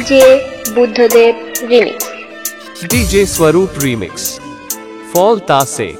DJ Buddhadev remix, DJ स्वरूप remix, fall तासे।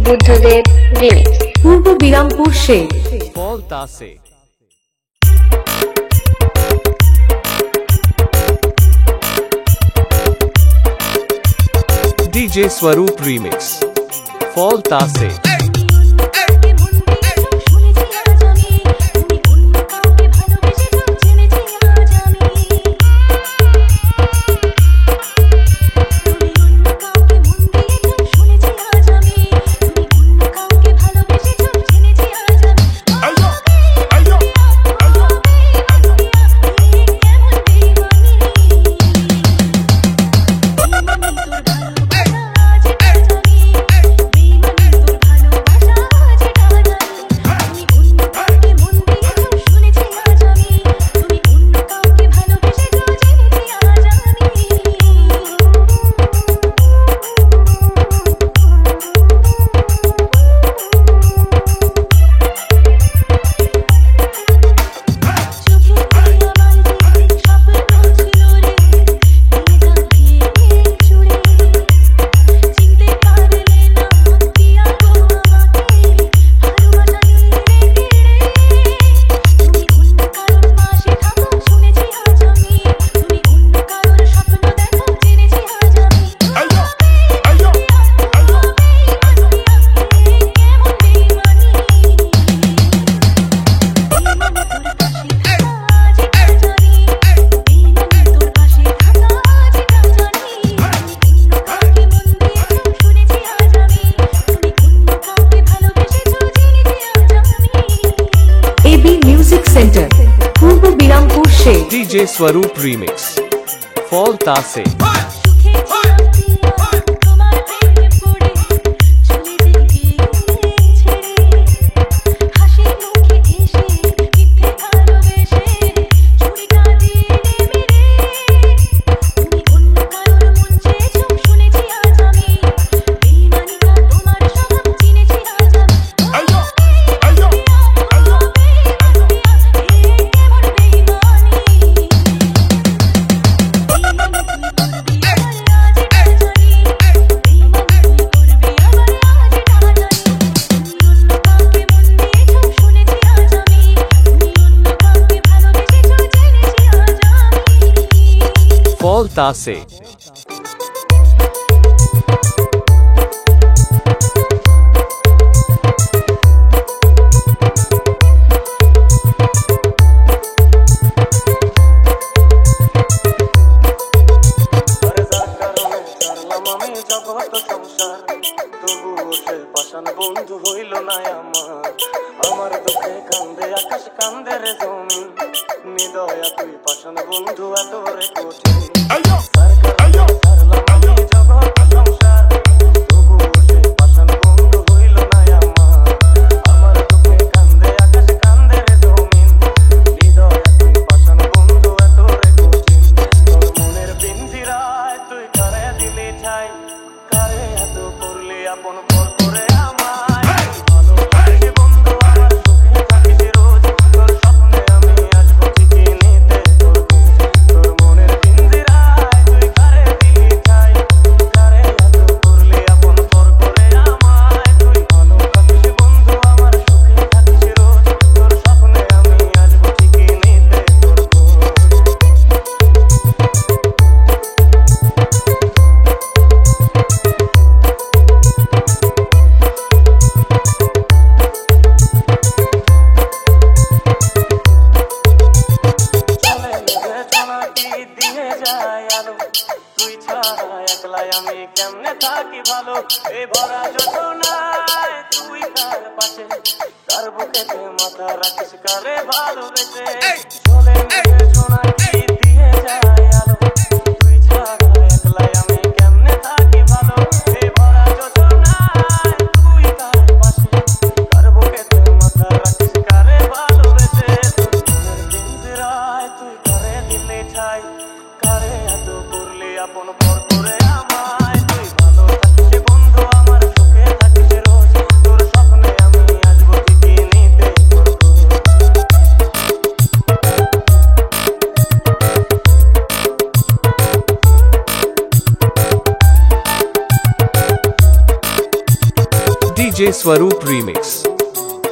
Buddhadev remix, पूर्व बिरामपुर से फॉल तासे। डीजे स्वरूप रिमिक्स, फॉल तासे। पूर्व बिरामपुर से डीजे स्वरूप रिमिक्स, फॉल तासे। फॉल तासे। বন্ধু হইল না আমার দুঃখে কান্দে আকাশ কান্দে রে জমি নিদয়া তুই পাশান বন্ধু এত রে কঠিন সরকার সারলাম আমি জগৎ সংসার তবু সে পাশান আপন পর করে আমায় ভালোবাসি বন্ধু আমার সুখে থাকিস রোজ তোর স্বপ্নে আমি আসবো ঠিকই নিতে তোর খোঁজ তোর মনের পিঞ্জিরায় তুই কারে দিলি ঠাই কারে এত করলি আপন পর করে আমায় তুই ভালোবাসি বন্ধু আমার সুখে থাকিস রোজ তোর স্বপ্নে আমি আসবো ঠিকই নিতে তোর খোঁজ চলে গেছে সোনাকি দিয়ে যায় আলো তুই ছাড়া একলাই আমি কেমনে থাকি ভালো এই ভরা যোজনায় তুই কার পাশে কার বুকেতে মাথা রাখিস কারে ভালোবেসে চলে গেছে সোনাকি দিয়ে যায় আলো তুই ছাড়া একলাই আমি কেমনে থাকি ভালো এই ভরা যোজনায় তুই কার পাশে কার বুকেতে মাথা রাখিস কারে ভালোবেসে পিঞ্জিরায় তুই কারে দিলে ঠাই কারে এত করলি আপন পর করে আমায় তুই ভালো থাকিস বন্ধু আমার সুখে থাকিস রোজ তোর স্বপ্নে আমি আসবো ঠিকই নিতে তোর খোঁজ DJ Swaroop Remix.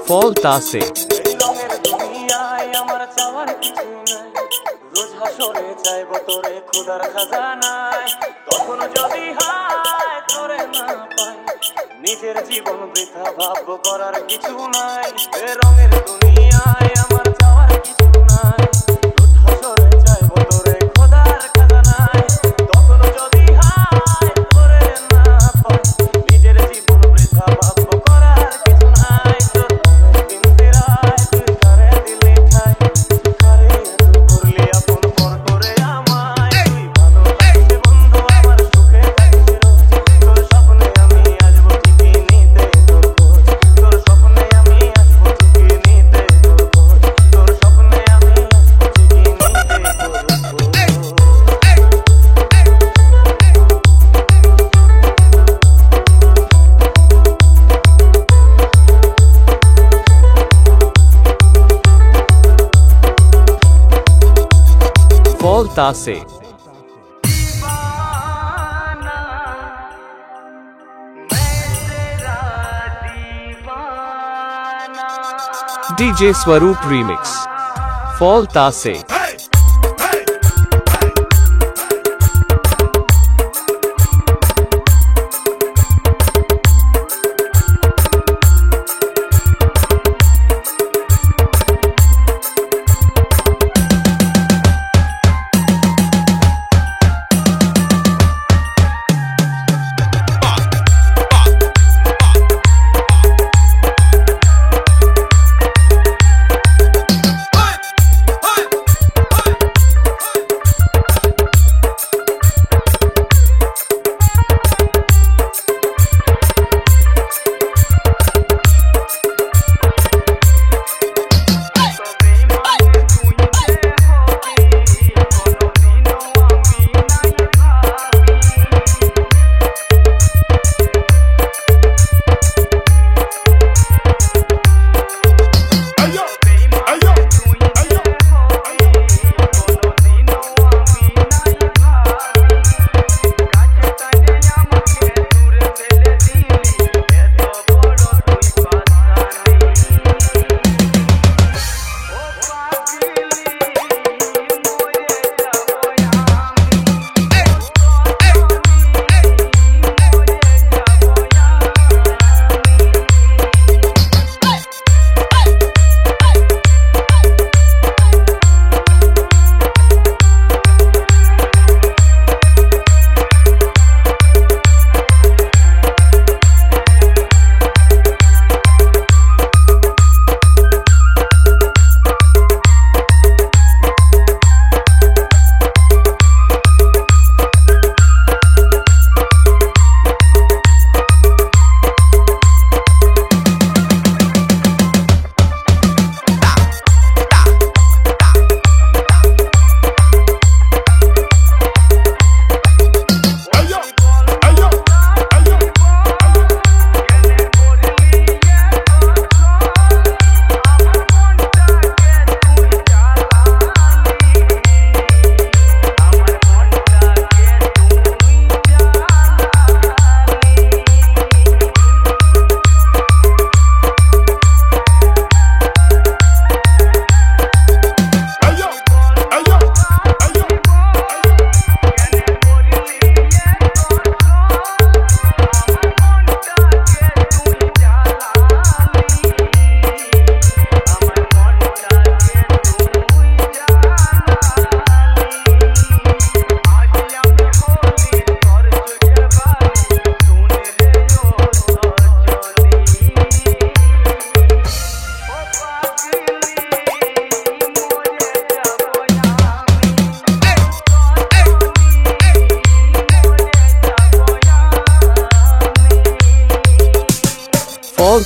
Fall Tase. এই রঙের দুনিয়ায় আমার চাওয়ার কিছু নাই রোজ হাসরে চাইবো তোরে খোদার খাজানায় তখন যদি হায় তোরে না পাই নিজের জীবন বৃথা ভাববো করার কিছু নাই এ রঙের দুনিয়ায় আমার চাওয়ার কিছু নাই রোজ হাসরে চাইবো তোরে খোদার খাজানায় তখন যদি হায় তোরে না পাই নিজের জীবন বৃথা ভাববো করার কিছু নাই তোর মনের পিঞ্জিরায় তুই কারে দিলি ঠাই কারে এত করলি আপন পর করে আমায় তুই ভালোবাসি বন্ধু আমার সুখে থাকিস রোজ তোর স্বপ্নে আমি আসবো ঠিকই নিতে তোর খোঁজ তোর স্বপ্নে আমি আসবো ঠিকই নিতে তোর খোঁজ তোর স্বপ্নে আমি আসবো ঠিকই নিতে তোর খোঁজ Fall Tase. दीवाना मैं तेरा दीवाना DJ Swaroop Remix. Fall Tase.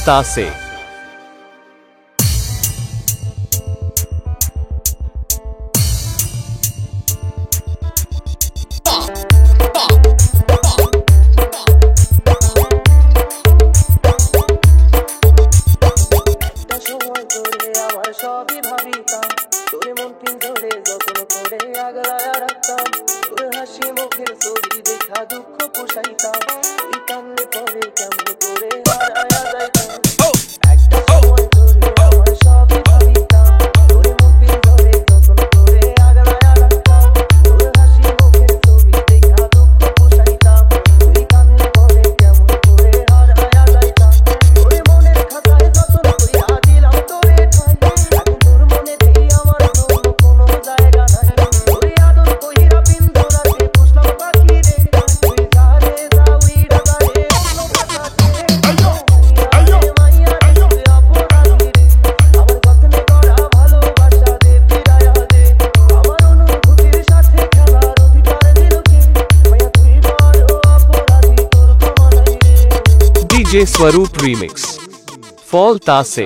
फॉल्ता से সবই ভাবিতাম তোর মন পিঞ্জরে যত্ন করে আগলায়া রাখতাম তোর হাসি মুখের ছবি দেখা দুঃখ পোষাইতাম তুই কান্নে পরে কেমন করে হারায়া যাইতাম একটা সময় ধরে আমার সবই ভাবিতাম তোর মন পিঞ্জরে যত্ন করে আগলায়া রাখতাম তোর হাসি মুখের ছবি দেখা দুঃখ পোষাইতাম তুই কান্নে পরে কেমন করে হারায়া যাইতাম তোর মনের খাতায় যত্ন কইরা দিলাম তোরে ঠাই এখন তোর মনেতে আমার জন্য কোনো জায়গা নাই তোর আদর কইরা পিঞ্জরাতে পুষলাম পাখি রে তুই যারে যাউইরা যারে কোনো কথাতে মাইয়া রে তুই অপরাধী রে আমার যত্নে করা ভালোবাসা দে ফিরায়া দে আমার অনুভূতির সাথে খেলার অধিকার দিল কে মাইয়া তুই বড় অপরাধী তোর ক্ষমা নাই রে डीजे स्वरूप रीमिक्स फॉल्ता से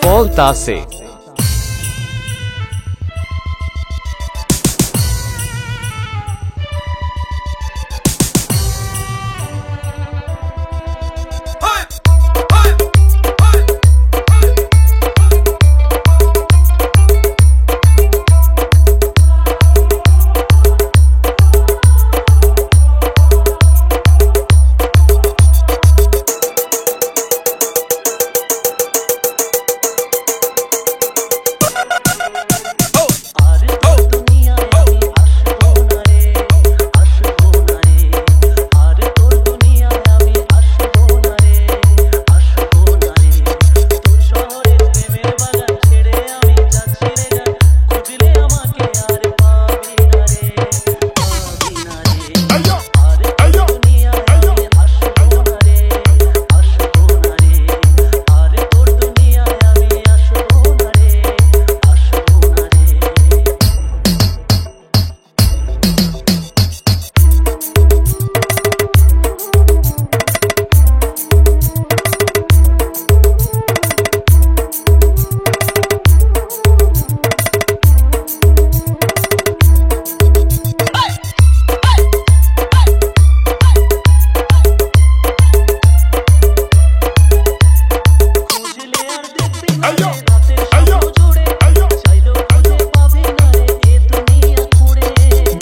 फॉल्ता से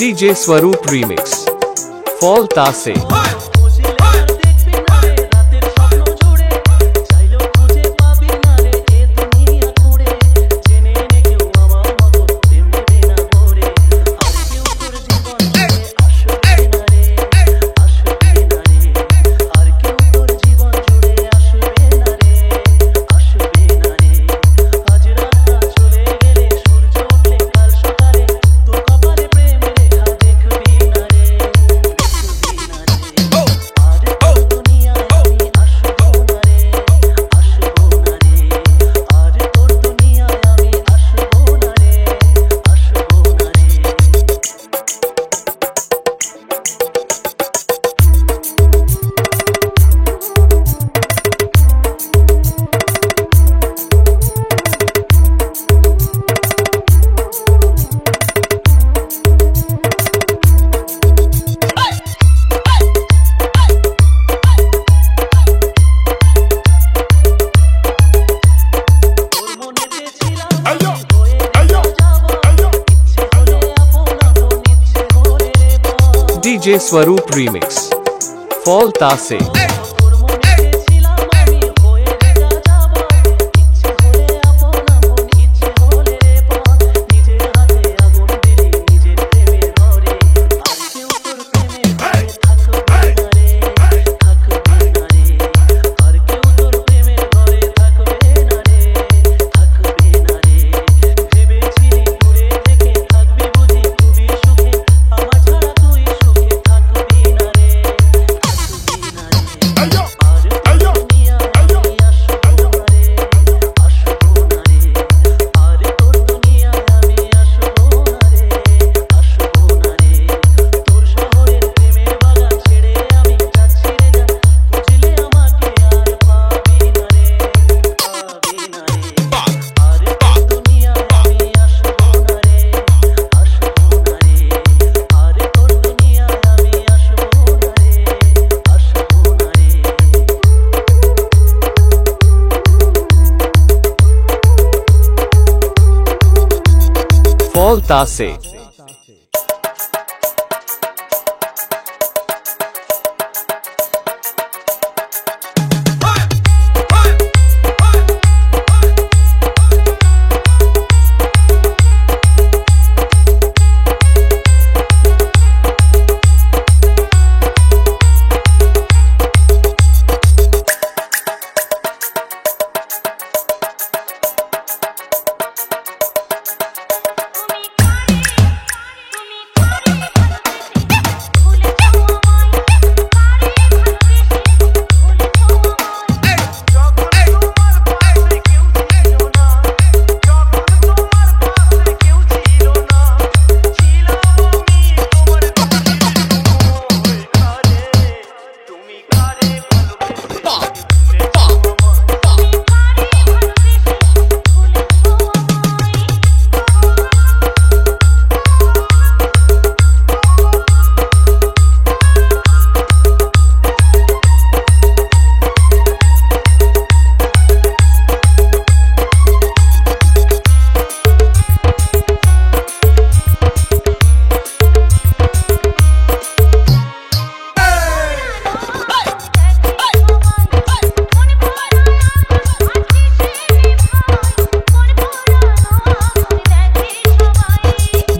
DJ Swaroop Remix. Fall Tase. DJ Swaroop Remix. Fall Tase. Fall Tase.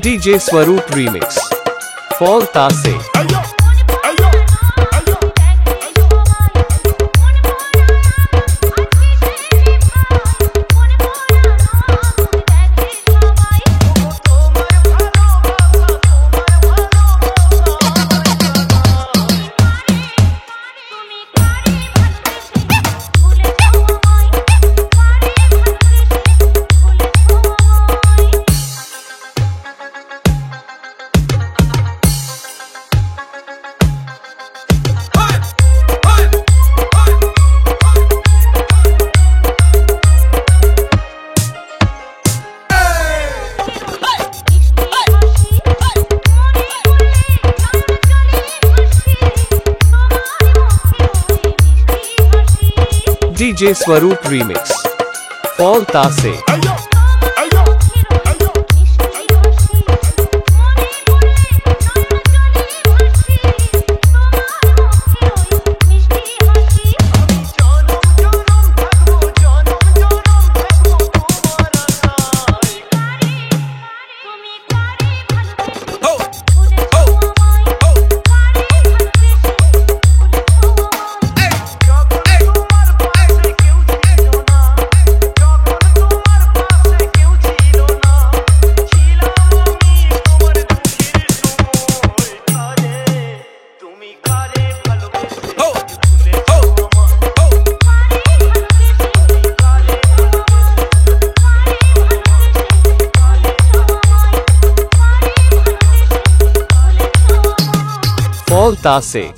DJ Swaroop Remix. Fall Tase. DJ Swaroop Remix. Fall Tase. Tase